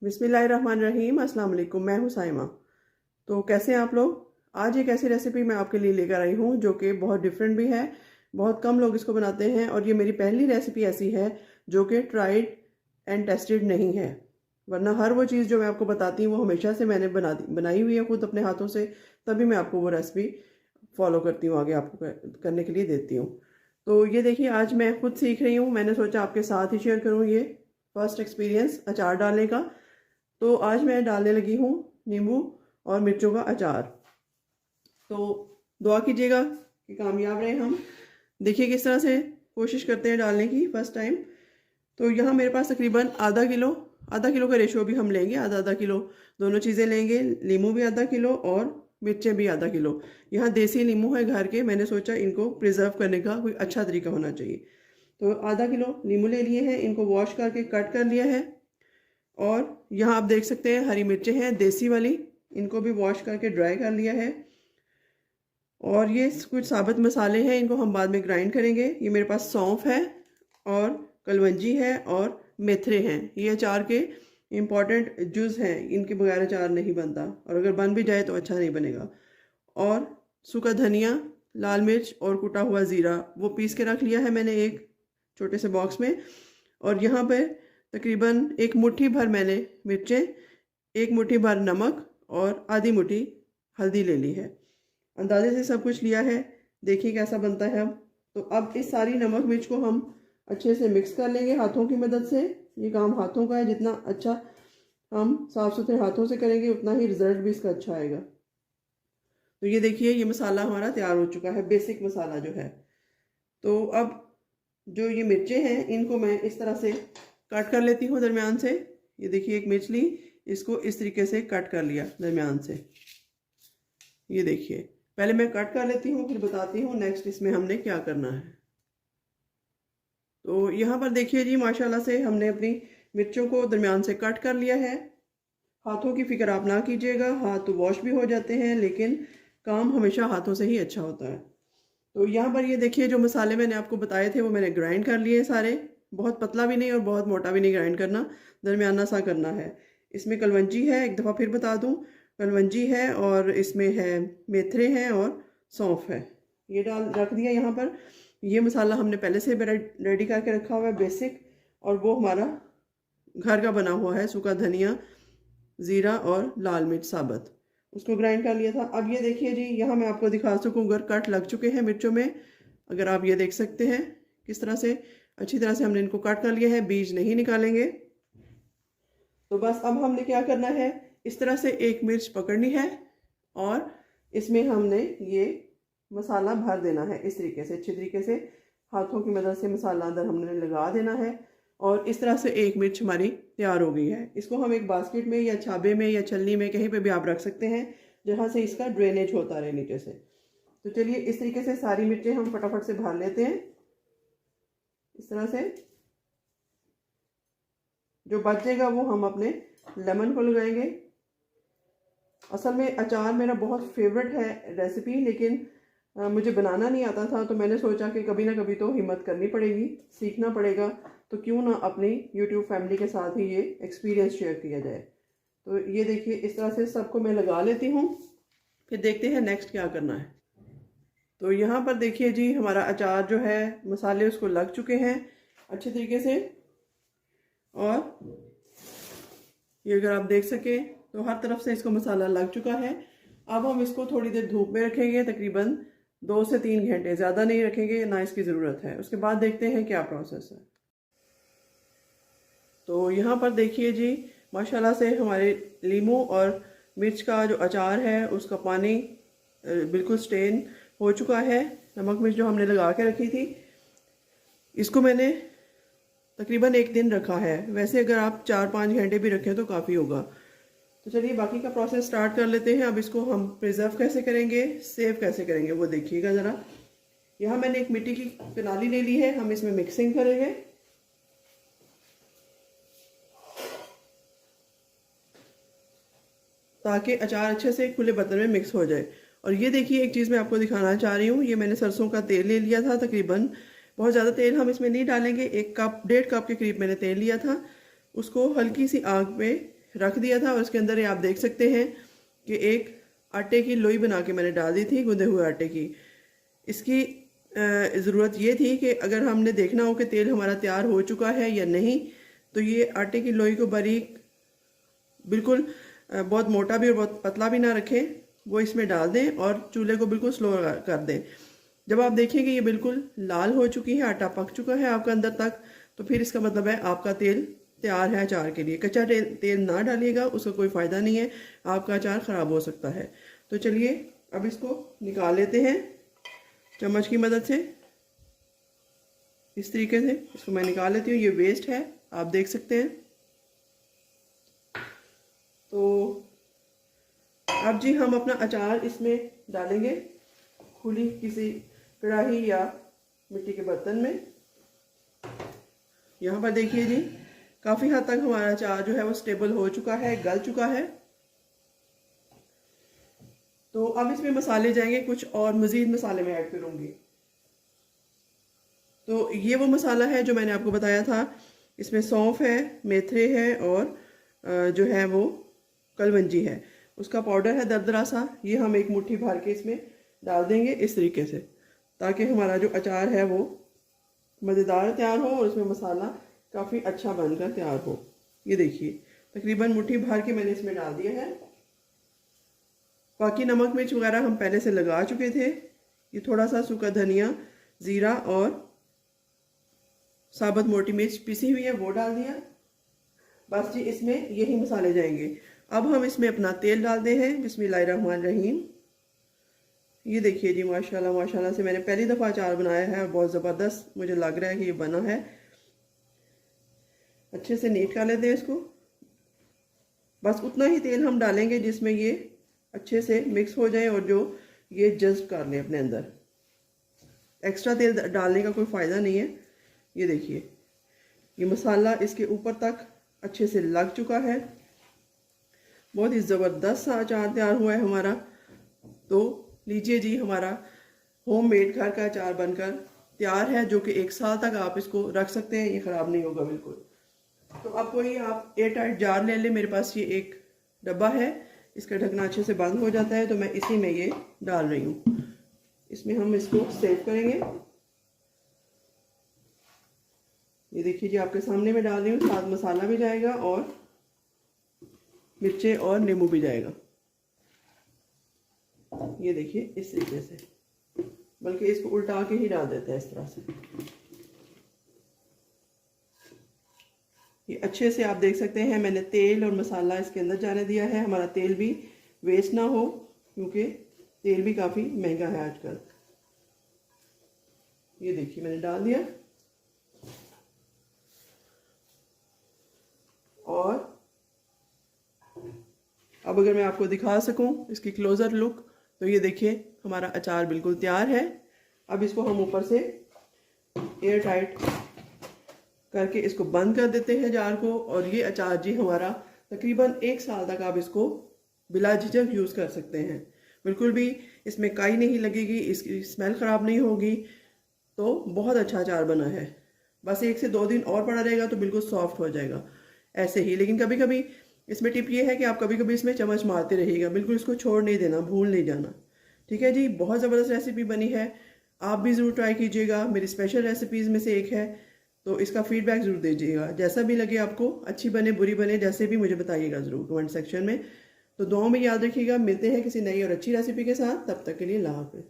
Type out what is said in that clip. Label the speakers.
Speaker 1: बिस्मिल्लाहिर्रहमानिर्रहीम, अस्सलाम वालेकुम। मैं हूँ साइमा। तो कैसे हैं आप लोग? आज एक ऐसी रेसिपी मैं आपके लिए लेकर आई हूँ जो कि बहुत डिफरेंट भी है। बहुत कम लोग इसको बनाते हैं और ये मेरी पहली रेसिपी ऐसी है जो कि ट्राइड एंड टेस्टेड नहीं है। वरना हर वो चीज़ जो मैं आपको बताती हूँ वो हमेशा से मैंने बनाई हुई है खुद अपने हाथों से, तभी मैं आपको वो रेसिपी फॉलो करती हूँ, आगे आपको करने के लिए देती हूँ। तो ये देखिए, आज मैं खुद सीख रही हूँ। मैंने सोचा आपके साथ ही शेयर करूँ ये फर्स्ट एक्सपीरियंस अचार डालने का। तो आज मैं डालने लगी हूँ नींबू और मिर्चों का अचार। तो दुआ कीजिएगा कि कामयाब रहे हम। देखिए किस तरह से कोशिश करते हैं डालने की फर्स्ट टाइम। तो यहाँ मेरे पास तकरीबन आधा किलो का रेशो भी हम लेंगे, आधा आधा किलो दोनों चीज़ें लेंगे। नींबू भी आधा किलो और मिर्चें भी आधा किलो। यहाँ देसी नींबू है घर के, मैंने सोचा इनको प्रिजर्व करने का कोई अच्छा तरीका होना चाहिए। तो आधा किलो नींबू ले लिए हैं, इनको वॉश करके कट कर लिया है। और यहाँ आप देख सकते हैं हरी मिर्चें हैं देसी वाली, इनको भी वॉश करके ड्राई कर लिया है। और ये कुछ साबुत मसाले हैं, इनको हम बाद में ग्राइंड करेंगे। ये मेरे पास सौंफ है और कलवंजी है और मेथरे हैं। ये अचार के इम्पॉर्टेंट जुज़ हैं, इनके बगैर अचार नहीं बनता, और अगर बन भी जाए तो अच्छा नहीं बनेगा। और सूखा धनिया, लाल मिर्च और कुटा हुआ ज़ीरा वो पीस के रख लिया है मैंने एक छोटे से बॉक्स में। और यहाँ पर तकरीबन एक मुट्ठी भर मैंने मिर्चें, एक मुट्ठी भर नमक और आधी मुट्ठी हल्दी ले ली है। अंदाजे से सब कुछ लिया है। देखिए कैसा बनता है। अब तो अब इस सारी नमक मिर्च को हम अच्छे से मिक्स कर लेंगे हाथों की मदद से। ये काम हाथों का है, जितना अच्छा हम साफ़ सुथरे हाथों से करेंगे उतना ही रिज़ल्ट भी इसका अच्छा आएगा। तो ये देखिए, ये मसाला हमारा तैयार हो चुका है, बेसिक मसाला जो है। तो अब जो ये मिर्चें हैं इनको मैं इस तरह से कट कर लेती हूँ दरमियान से। ये देखिए, एक मिर्च ली, इसको इस तरीके से कट कर लिया दरमियान से। ये देखिए, पहले मैं कट कर लेती हूँ फिर बताती हूँ नेक्स्ट इसमें हमने क्या करना है। तो यहाँ पर देखिए जी, माशाल्लाह से हमने अपनी मिर्चों को दरमियान से कट कर लिया है। हाथों की फिक्र आप ना कीजिएगा, हाथ तो वॉश भी हो जाते हैं, लेकिन काम हमेशा हाथों से ही अच्छा होता है। तो यहाँ पर ये देखिए, जो मसाले मैंने आपको बताए थे वो मैंने ग्राइंड कर लिए सारे। बहुत पतला भी नहीं और बहुत मोटा भी नहीं ग्राइंड करना, दरमियाना सा करना है। इसमें कलवंजी है, एक दफ़ा फिर बता दूँ, कलवंजी है और इसमें है मेथरे हैं और सौंफ है। ये डाल रख दिया यहाँ पर। ये मसाला हमने पहले से रेडी करके रखा हुआ है बेसिक, और वो हमारा घर का बना हुआ है। सूखा धनिया, ज़ीरा और लाल मिर्च साबुत, उसको ग्राइंड कर लिया था। अब ये देखिए जी, यहाँ मैं आपको दिखा सकूँ अगर कट लग चुके हैं मिर्चों में, अगर आप ये देख सकते हैं किस तरह से अच्छी तरह से हमने इनको कट कर लिया है, बीज नहीं निकालेंगे। तो बस अब हमने क्या करना है, इस तरह से एक मिर्च पकड़नी है और इसमें हमने ये मसाला भर देना है इस तरीके से, अच्छी तरीके से हाथों की मदद से मसाला अंदर हमने लगा देना है। और इस तरह से एक मिर्च हमारी तैयार हो गई है। इसको हम एक बास्केट में या छाबे में या छलनी में कहीं पे भी आप रख सकते हैं जहाँ से इसका ड्रेनेज होता रहे नीचे से। तो चलिए इस तरीके से सारी मिर्चें हम फटाफट से भर लेते हैं इस तरह से। जो बचेगा वो हम अपने लेमन को लगाएंगे। असल में अचार मेरा बहुत फेवरेट है रेसिपी, लेकिन मुझे बनाना नहीं आता था, तो मैंने सोचा कि कभी ना कभी तो हिम्मत करनी पड़ेगी, सीखना पड़ेगा। तो क्यों ना अपनी यूट्यूब फैमिली के साथ ही ये एक्सपीरियंस शेयर किया जाए। तो ये देखिए, इस तरह से सबको मैं लगा लेती हूँ, फिर देखते हैं नेक्स्ट क्या करना है। तो यहाँ पर देखिए जी, हमारा अचार जो है मसाले उसको लग चुके हैं अच्छे तरीके से। और ये अगर आप देख सकें तो हर तरफ से इसको मसाला लग चुका है। अब हम इसको थोड़ी देर धूप में रखेंगे, तकरीबन 2 से 3 घंटे, ज़्यादा नहीं रखेंगे ना इसकी ज़रूरत है। उसके बाद देखते हैं क्या प्रोसेस है। तो यहाँ पर देखिए जी, माशाल्लाह से हमारे लीमू और मिर्च का जो अचार है उसका पानी बिल्कुल स्टेन हो चुका है। नमक मिर्च जो हमने लगा के रखी थी, इसको मैंने तकरीबन 1 दिन रखा है। वैसे अगर आप 4-5 घंटे भी रखें तो काफ़ी होगा। तो चलिए बाकी का प्रोसेस स्टार्ट कर लेते हैं। अब इसको हम प्रिजर्व कैसे करेंगे, सेव कैसे करेंगे वो देखिएगा ज़रा। यहाँ मैंने एक मिट्टी की कनाली ले ली है, हम इसमें मिक्सिंग करेंगे। ताकि अचार अच्छे से खुले बर्तन में मिक्स हो जाए। और ये देखिए, एक चीज़ मैं आपको दिखाना चाह रही हूँ। ये मैंने सरसों का तेल ले लिया था, तकरीबन बहुत ज़्यादा तेल हम इसमें नहीं डालेंगे, 1 कप 1.5 कप के करीब मैंने तेल लिया था। उसको हल्की सी आग पे रख दिया था और उसके अंदर ये आप देख सकते हैं कि एक आटे की लोई बना के मैंने डाल दी थी गूंदे हुए आटे की। इसकी ज़रूरत ये थी कि अगर हमने देखना हो कि तेल हमारा तैयार हो चुका है या नहीं, तो ये आटे की लोई को बारीक बिल्कुल बहुत मोटा भी और बहुत पतला भी ना रखें, वो इसमें डाल दें और चूल्हे को बिल्कुल स्लो कर दें। जब आप देखें कि ये बिल्कुल लाल हो चुकी है, आटा पक चुका है आपका अंदर तक, तो फिर इसका मतलब है आपका तेल तैयार है अचार के लिए। कच्चा तेल ना डालिएगा, उसका कोई फ़ायदा नहीं है, आपका अचार ख़राब हो सकता है। तो चलिए अब इसको निकाल लेते हैं चम्मच की मदद से। इस तरीके से इसको मैं निकाल लेती हूँ, ये वेस्ट है आप देख सकते हैं। तो अब जी हम अपना अचार इसमें डालेंगे खुली किसी कढ़ाई या मिट्टी के बर्तन में। यहाँ पर देखिए जी काफ़ी हद तक हमारा अचार जो है वो स्टेबल हो चुका है, गल चुका है। तो अब इसमें मसाले जाएंगे, कुछ और मज़ीद मसाले मैं ऐड करूँगी। तो ये वो मसाला है जो मैंने आपको बताया था, इसमें सौंफ है, मेथरे है और जो है वो कलवंजी है, उसका पाउडर है दरदरा सा। ये हम एक मुट्ठी भर के इसमें डाल देंगे इस तरीके से, ताकि हमारा जो अचार है वो मज़ेदार तैयार हो और उसमें मसाला काफ़ी अच्छा बनकर तैयार हो। ये देखिए तकरीबन मुट्ठी भर के मैंने इसमें डाल दिया है। बाकी नमक मिर्च वगैरह हम पहले से लगा चुके थे। ये थोड़ा सा सूखा धनिया, ज़ीरा और साबुत मोटी मिर्च पिसी हुई है वो डाल दिया। बस जी इसमें यही मसाले जाएंगे। अब हम इसमें अपना तेल डालते हैं। बिस्मिल्लाहिर्रहमानिर्रहीम। ये देखिए जी माशाल्लाह माशाल्लाह से मैंने पहली दफ़ा अचार बनाया है और बहुत ज़बरदस्त मुझे लग रहा है कि ये बना है। अच्छे से नीट कर लेते हैं इसको। बस उतना ही तेल हम डालेंगे जिसमें ये अच्छे से मिक्स हो जाए और जो ये जज्ब कर ले अपने अंदर। एक्स्ट्रा तेल डालने का कोई फ़ायदा नहीं है। ये देखिए ये मसाला इसके ऊपर तक अच्छे से लग चुका है। बहुत ही ज़बरदस्त सा अचार तैयार हुआ है हमारा। तो लीजिए जी हमारा होममेड घर का अचार बनकर तैयार है, जो कि 1 साल तक आप इसको रख सकते हैं, ये ख़राब नहीं होगा बिल्कुल। तो अब कोई आप एयर टाइट जार ले लें। मेरे पास ये एक डब्बा है, इसका ढकना अच्छे से बंद हो जाता है, तो मैं इसी में ये डाल रही हूँ। इसमें हम इसको सेव करेंगे। ये देखिए जी आपके सामने मैं डाल रही हूँ, साथ मसाला भी जाएगा और मिर्चें और नींबू भी जाएगा। ये देखिए इस तरीके से, बल्कि इसको उल्टा के ही डाल देते हैं इस तरह से। ये अच्छे से आप देख सकते हैं मैंने तेल और मसाला इसके अंदर जाने दिया है, हमारा तेल भी वेस्ट ना हो, क्योंकि तेल भी काफ़ी महंगा है आजकल। ये देखिए मैंने डाल दिया। और अब अगर मैं आपको दिखा सकूं इसकी क्लोज़र लुक, तो ये देखिए हमारा अचार बिल्कुल तैयार है। अब इसको हम ऊपर से एयर टाइट करके इसको बंद कर देते हैं जार को। और ये अचार जी हमारा तकरीबन 1 साल तक आप इसको बिला झिझक यूज़ कर सकते हैं। बिल्कुल भी इसमें काई नहीं लगेगी, इसकी स्मेल ख़राब नहीं होगी। तो बहुत अच्छा अचार बना है। बस 1 से 2 दिन और पड़ा रहेगा तो बिल्कुल सॉफ्ट हो जाएगा ऐसे ही। लेकिन कभी कभी इसमें टिप ये है कि आप कभी कभी इसमें चम्मच मारते रहिएगा, बिल्कुल इसको छोड़ नहीं देना, भूल नहीं जाना। ठीक है जी, बहुत ज़बरदस्त रेसिपी बनी है, आप भी ज़रूर ट्राई कीजिएगा। मेरी स्पेशल रेसिपीज़ में से एक है, तो इसका फीडबैक ज़रूर दीजिएगा। जैसा भी लगे आपको, अच्छी बने बुरी बने, जैसे भी मुझे बताइएगा ज़रूर कमेंट सेक्शन में। तो दुआओं में याद रखिएगा। मिलते हैं किसी नई और अच्छी रेसिपी के साथ, तब तक के लिए अल्लाह हाफ़िज़।